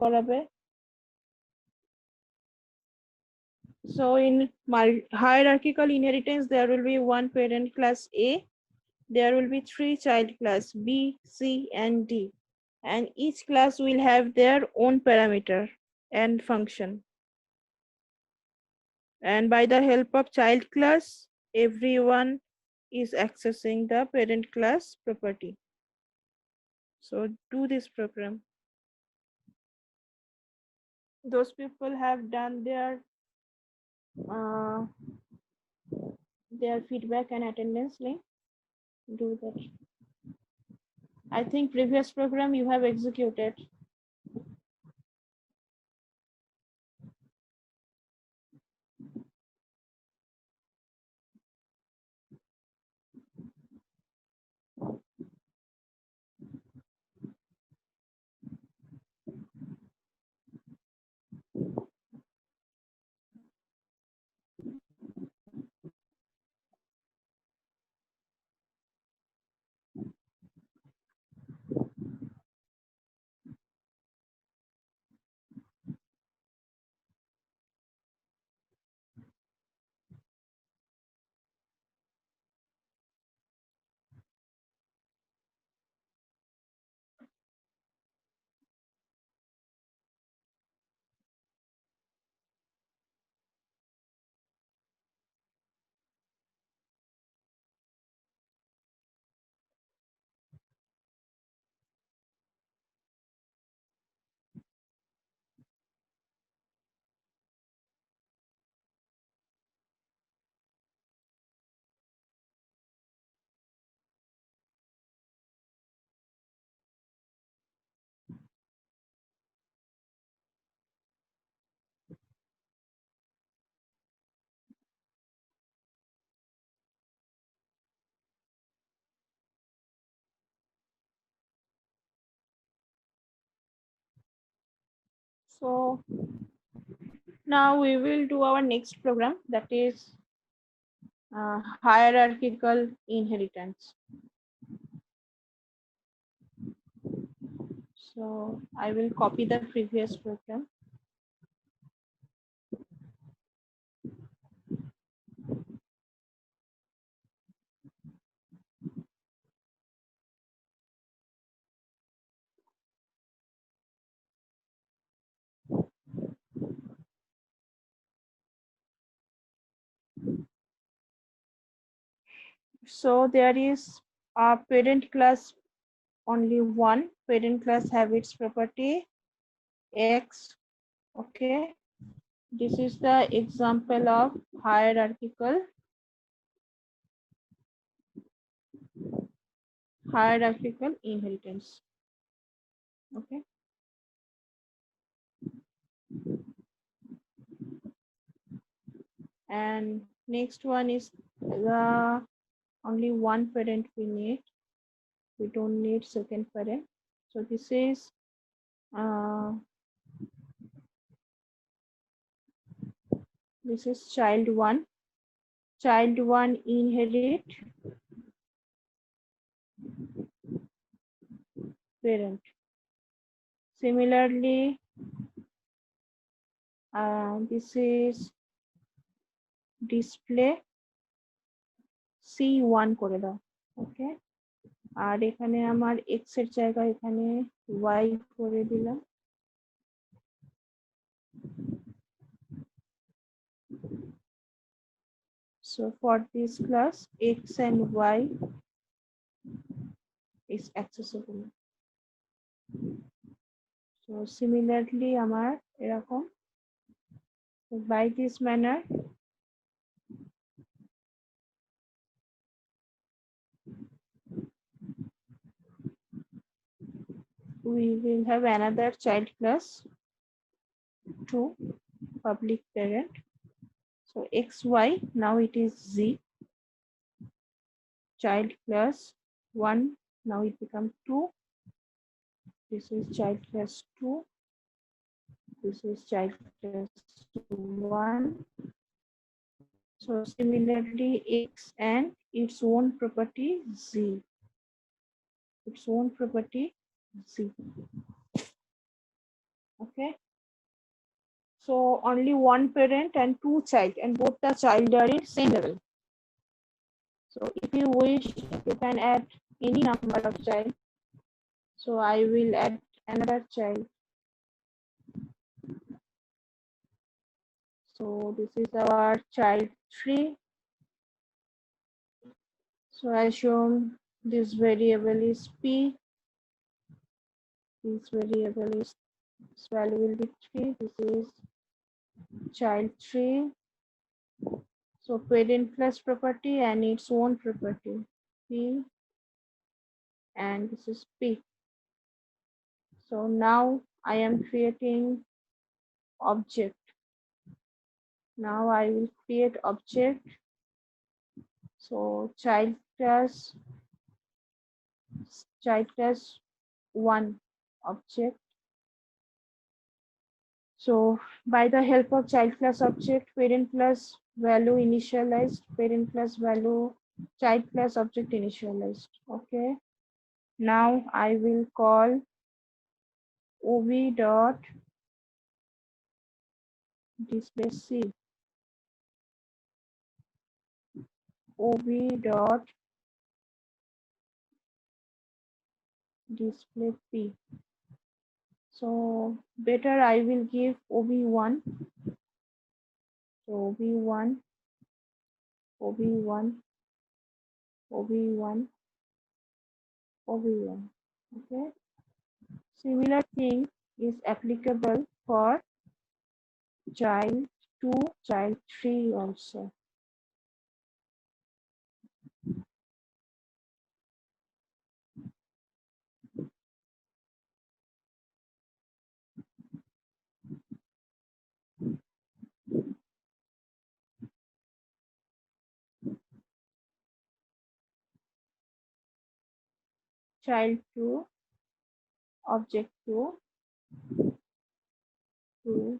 করাবে। So in hierarchical inheritance, there will be one parent class A. There will be 3 child class B, C, and D. And each class will have their own parameter and function. And by the help of child class, everyone is accessing the parent class property. So do this program. Those people have done their feedback and attendance link. Do that. I think previous program you have executed. So now we will do our next program, that is hierarchical inheritance. So I will copy the previous program. So there is a parent class, only one parent class have its property X. Okay, this is the example of hierarchical inheritance. Okay, and next one is the only one parent we need. We don't need second parent. So this is child one. Child one inherit parent. Similarly, this is display C1 করে দাও। ওকে, আর এখানে আমার x এর জায়গায় এখানে y করে দিলাম। So for this class, x and y is accessible. So similarly আমার এরকম, by this manner we will have another child class to public parent. So xy, now it is z. Child class 1, now it becomes 2. This is child class 2. This is child class 1. So similarly, x and its own property z. Its own property z. Okay. So only one parent and two child, and both the child are in same level. So if you wish, you can add any number of child. So I will add another child. So this is our child 3. So I assume this variable is p. This variable is, this value will be 3. This is child 3. So parent plus property and its own property p, and this is p. So now I am creating object. Now I will create object. So child class 1 object. So by the help of child class object, parent class value initialized, parent class value, child class object initialized. Okay. Now I will call ob dot display c, ob dot display p. So better I will give ob1. So ob1, ob1, ob1, ob1. Okay. Similar thing is applicable for child 2, child 3 also. Child 2, object 2, 2.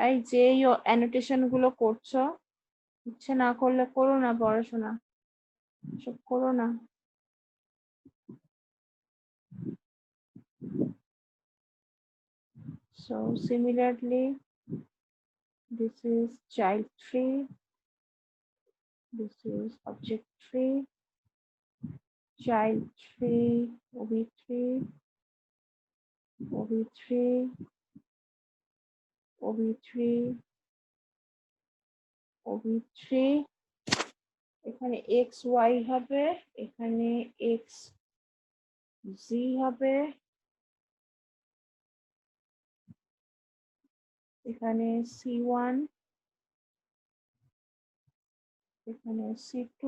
এই যে annotation গুলো করছো, ইচ্ছে না করলে করো না, পড়াশোনা সব করো না। So similarly, this is child 3, this is object 3, child 3, ob3, ob3, ob3, ob3, এখানে x y হবে, এখানে x z হবে, এখানে c1, এখানে c2,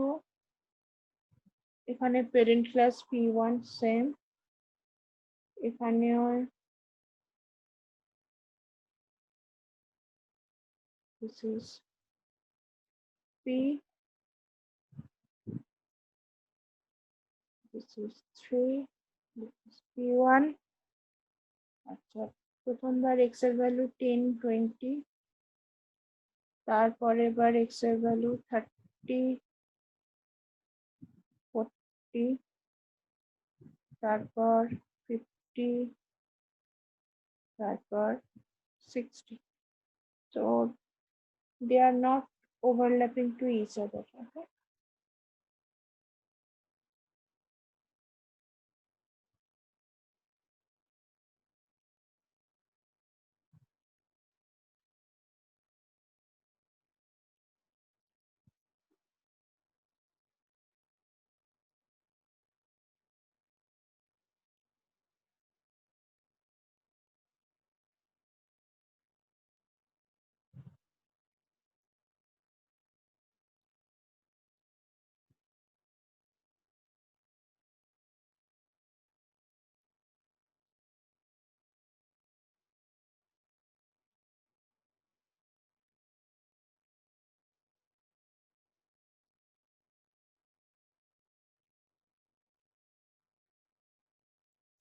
এখানে parent class p1 same, এখানেও this is p, this is 3, this is p1. আচ্ছা, প্রথমবার x এর ভ্যালু 10, 20, তারপরে এবার x এর ভ্যালু 30, 40, তারপর 50, তারপর 60. So they are not overlapping to each other. Okay.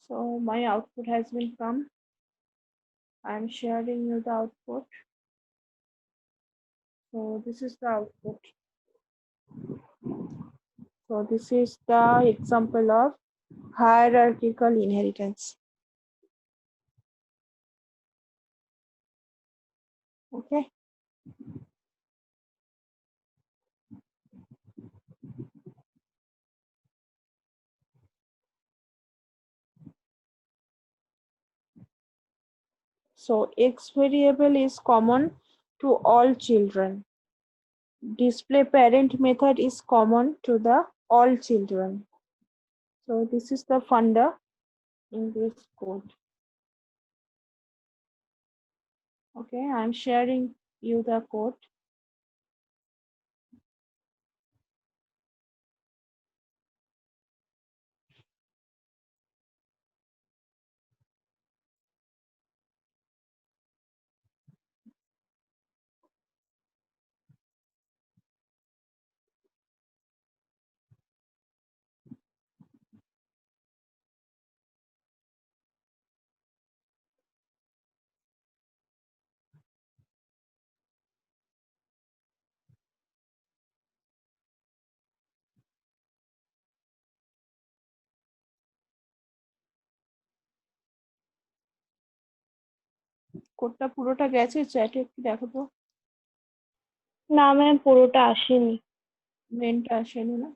So my output has been come. I'm sharing you the output. So this is the output. So this is the example of hierarchical inheritance. Okay. So X variable is common to all children. Display parent method is common to the all children. So this is the funda in this code. Okay, I'm sharing you the code. কোডটা পুরোটা গেছে চ্যাটে, একটু দেখো তো। না ma'am, পুরোটা আসেনি। মেনটা আসেনি না?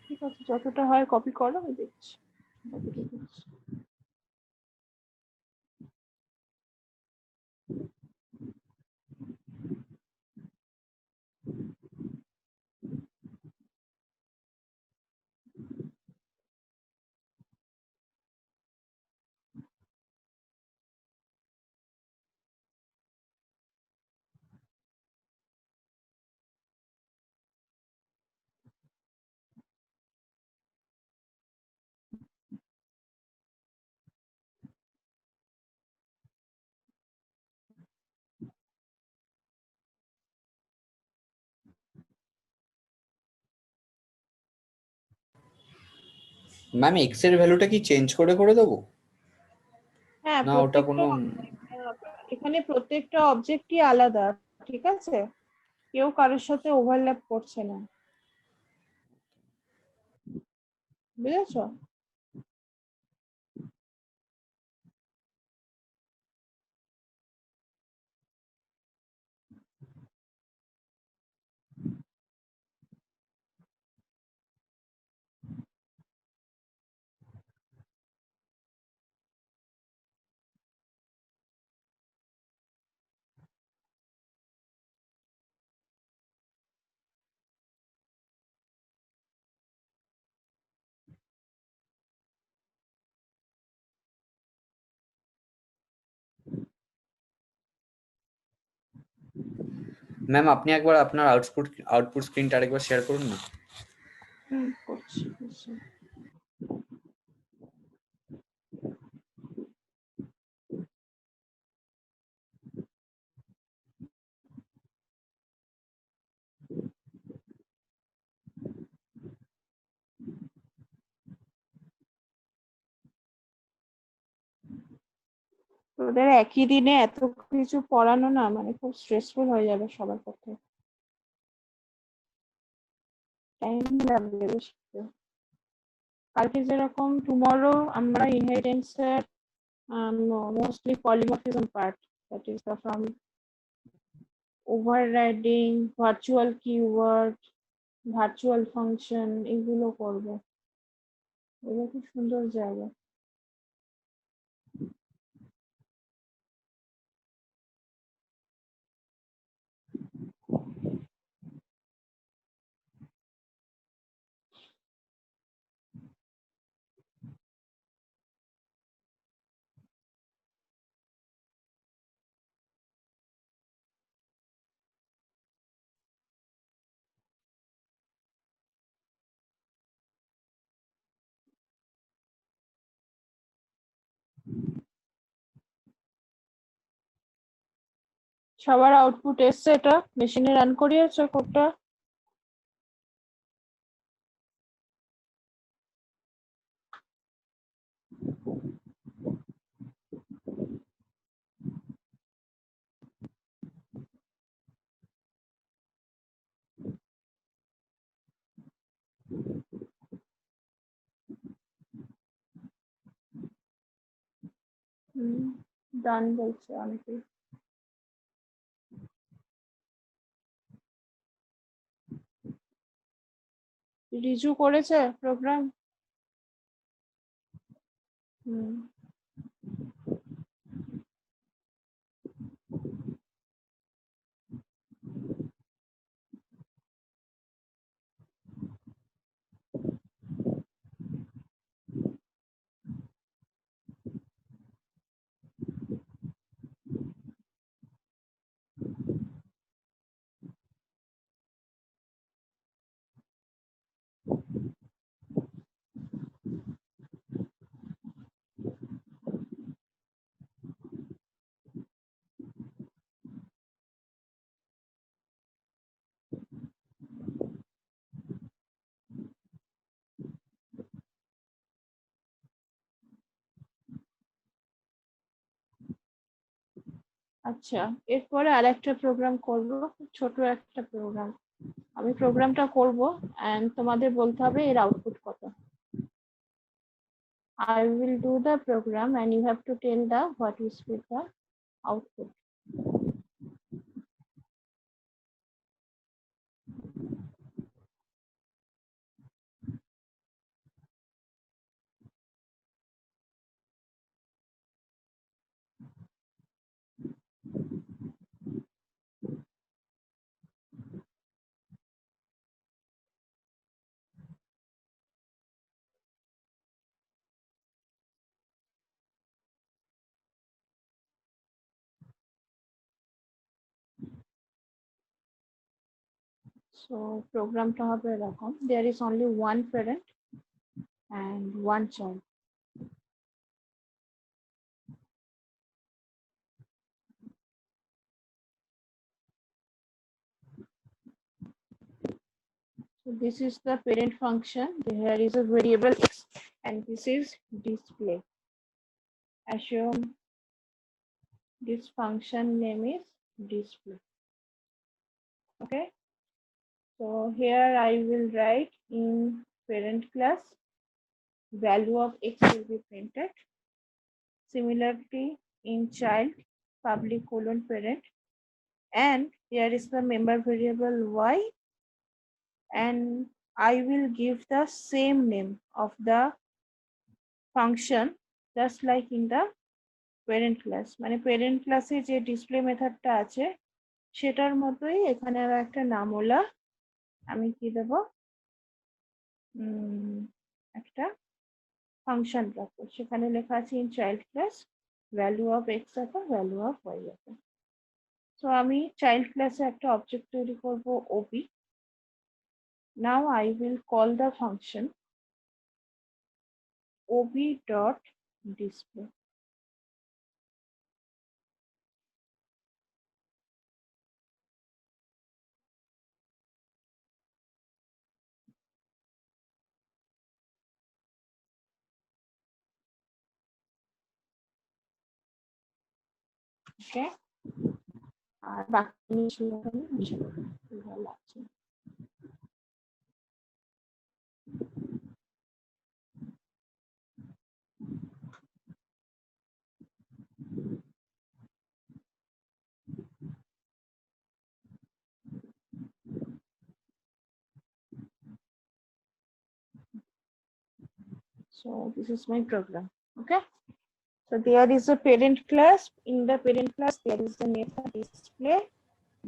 ঠিক আছে, যতটা হয় কপি করো, আমি দেখছি। ম্যাম এক্স এর ভ্যালুটা কি চেঞ্জ করে দেবো? হ্যাঁ, না ওটা প্রত্যেকটা কোনো এখানে প্রত্যেকটা অবজেক্টই আলাদা, ঠিক আছে? কেউ কারোর সাথে ওভারল্যাপ করছে না, বুঝেছো? ম্যাম আপনি একবার আপনার আউটপুট স্ক্রিনটা আরেকবার শেয়ার করুন না। করছি। তোদের একই দিনে এত কিছু পড়ানো না, মানে খুব স্ট্রেসফুল হয়ে যাবে সবার পক্ষে, টাইম লাগবে বেশি। কালকে যেরকম টুমরো আমরা ইনহেরিটেন্স এর mostly polymorphism part, that is the from overriding, virtual keyword, virtual function, এগুলো করবো। এগুলো খুব সুন্দর জায়গা। সবার আউটপুট এসছে, এটা মেশিনে রান করিয়েছো কোডটা? ডান বলছে অনেকে। রিজু করেছে প্রোগ্রাম? আচ্ছা, এরপরে আরেকটা প্রোগ্রাম করব, ছোট একটা প্রোগ্রাম। আমি প্রোগ্রামটা করব এন্ড তোমাদের বলতে হবে এর আউটপুট কত। I will do the program and you have to tell the what is with the output. So প্রোগ্রামটা হবে এরকম, there is only one parent and one child. So this is the parent function. There is a variable x and this is display. Assume this function name is display. Okay. So here I will write in parent class value of x will be printed. Similarly in child public colon parent, and there is the member variable y, and I will give the same name of the function just like in the parent class. মানে parent class এ যে display মেথডটা আছে সেটার মতোই এখানে আর একটা নামওলা আমি কি দেব, একটা ফাংশন রাখবো, সেখানে লেখা আছে in child class value of x আছে value of y আছে। So আমি child class এ একটা অবজেক্ট তৈরি করব ob. Now I will call the function ob.display. Okay, আর বাকি জিনিসগুলো আমি মুছে দেবো, ভালো লাগছে। So this is my program. Okay, so there is a parent class. In the parent class there is a method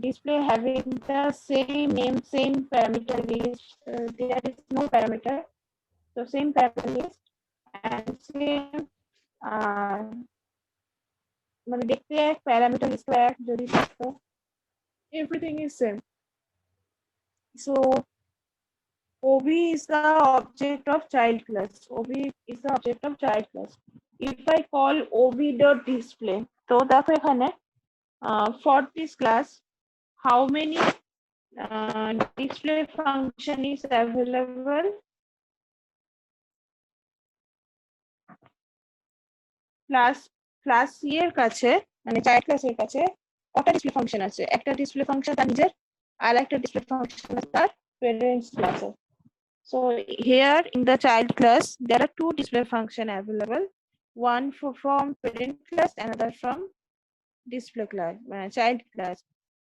display having the same name, same parameter list. There is no parameter, so same parameter list and same মানে দেখতে এক parameter list এক যদি থাকতো, everything is same. So ob is the object of child class. ob is the object of child class. If I call ob.display, তো দেখো এখানে for this class how many display function is available? Class C এর কাছে মানে child ক্লাসের কাছে কটা display function আছে? একটা ডিসপ্লে ফাংশন তার নিজের, আর একটা ডিসপ্লে ফাংশন আছে তার প্যারেন্টস ক্লাসে। So here in the child class there are two display function available. one from parent class, another from display class, child class.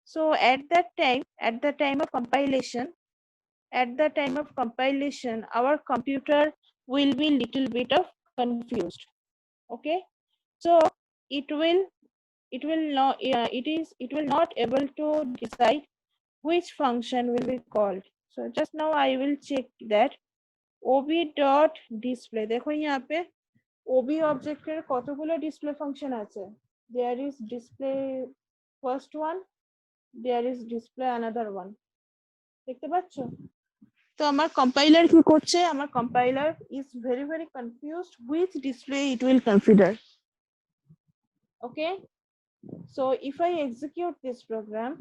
So at the time of compilation, our computer will be little bit of confused. Okay, so it will not it will not able to decide which function will be called. So just now I will check that ob dot display, দেখো यहाँ पे ob object এর কতগুলো display function আছে। There is display first one, there is display another one, দেখতে পাচ্ছ? তো আমার কম্পাইলার কি করছে, আমার compiler is very confused which display it will consider. Okay, so if I execute this program,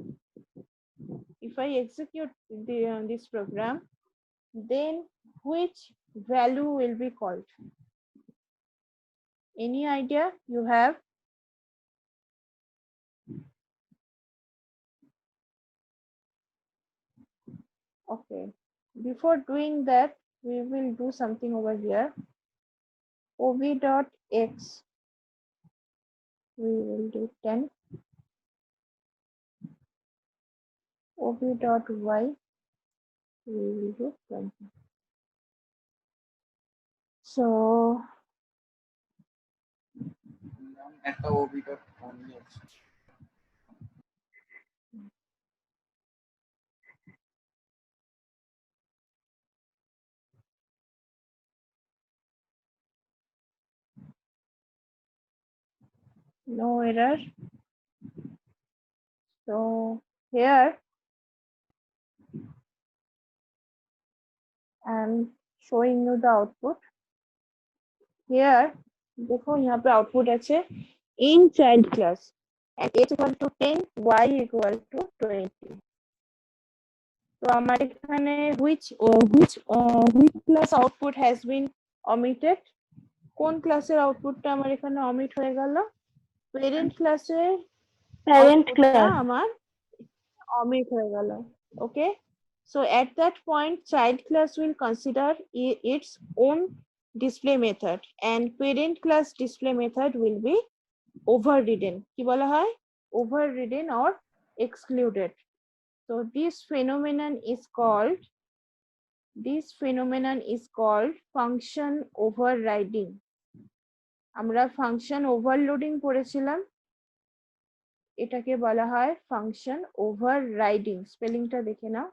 this program, then which value will be called? Any idea you have? Okay, before doing that, we will do something over here. ob dot x, we will do 10. ob dot y, we will do 20. So একটা Obi dot only আছে। no error. So here I'm showing you the output. Here देखो यहाँ पे output আছে in child class and x equal to 10, y equal to 20. তো আমার এখানে which class output has been omitted? কোন ক্লাসের আউটপুটটা আমার এখানে omit হয়ে গেল? parent ক্লাসের প্যারেন্ট outputটা ক্লাস আমার omit হয়ে গেল। Okay, so at that point child class will consider its own display method and parent class display method will be overridden. কি বলা হয়? Overridden or excluded. So this phenomenon is called function overriding. আমরা function overloading পড়েছিলাম, এটাকে বলা হয় function overriding. স্পেলিংটা দেখে নাও।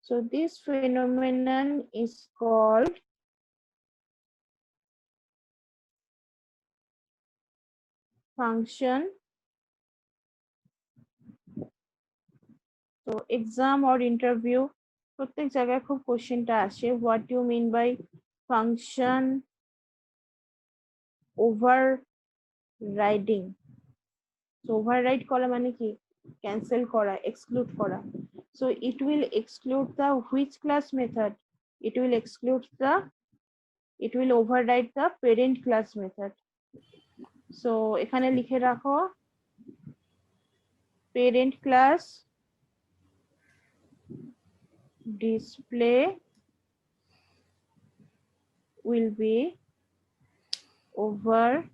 So this phenomenon is called function. So exam or interview প্রত্যেক জায়গায় খুব কোশ্চেনটা আসে, what do you mean by function overriding? So override করা মানে কি? Cancel করা, exclude করা. So it will exclude the which class method? It will override the parent class method. So এখানে লিখে রাখো parent class display will be overridden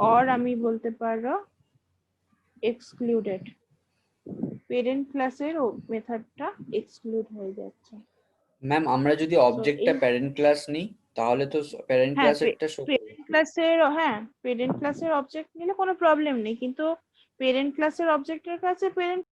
or আমি বলতে পারো excluded. parent ক্লাসের মেথডটা এক্সক্লুড হয়ে যাচ্ছে। ম্যাম আমরা যদি অবজেক্টটা প্যারেন্ট ক্লাস নিই তাহলে তো প্যারেন্ট হ্যাঁ ক্লাসেরটা প্যারেন্ট ক্লাসের অবজেক্ট নিলে কোনো প্রবলেম নেই, কিন্তু প্যারেন্ট ক্লাসের অবজেক্টের কাছে প্যারেন্ট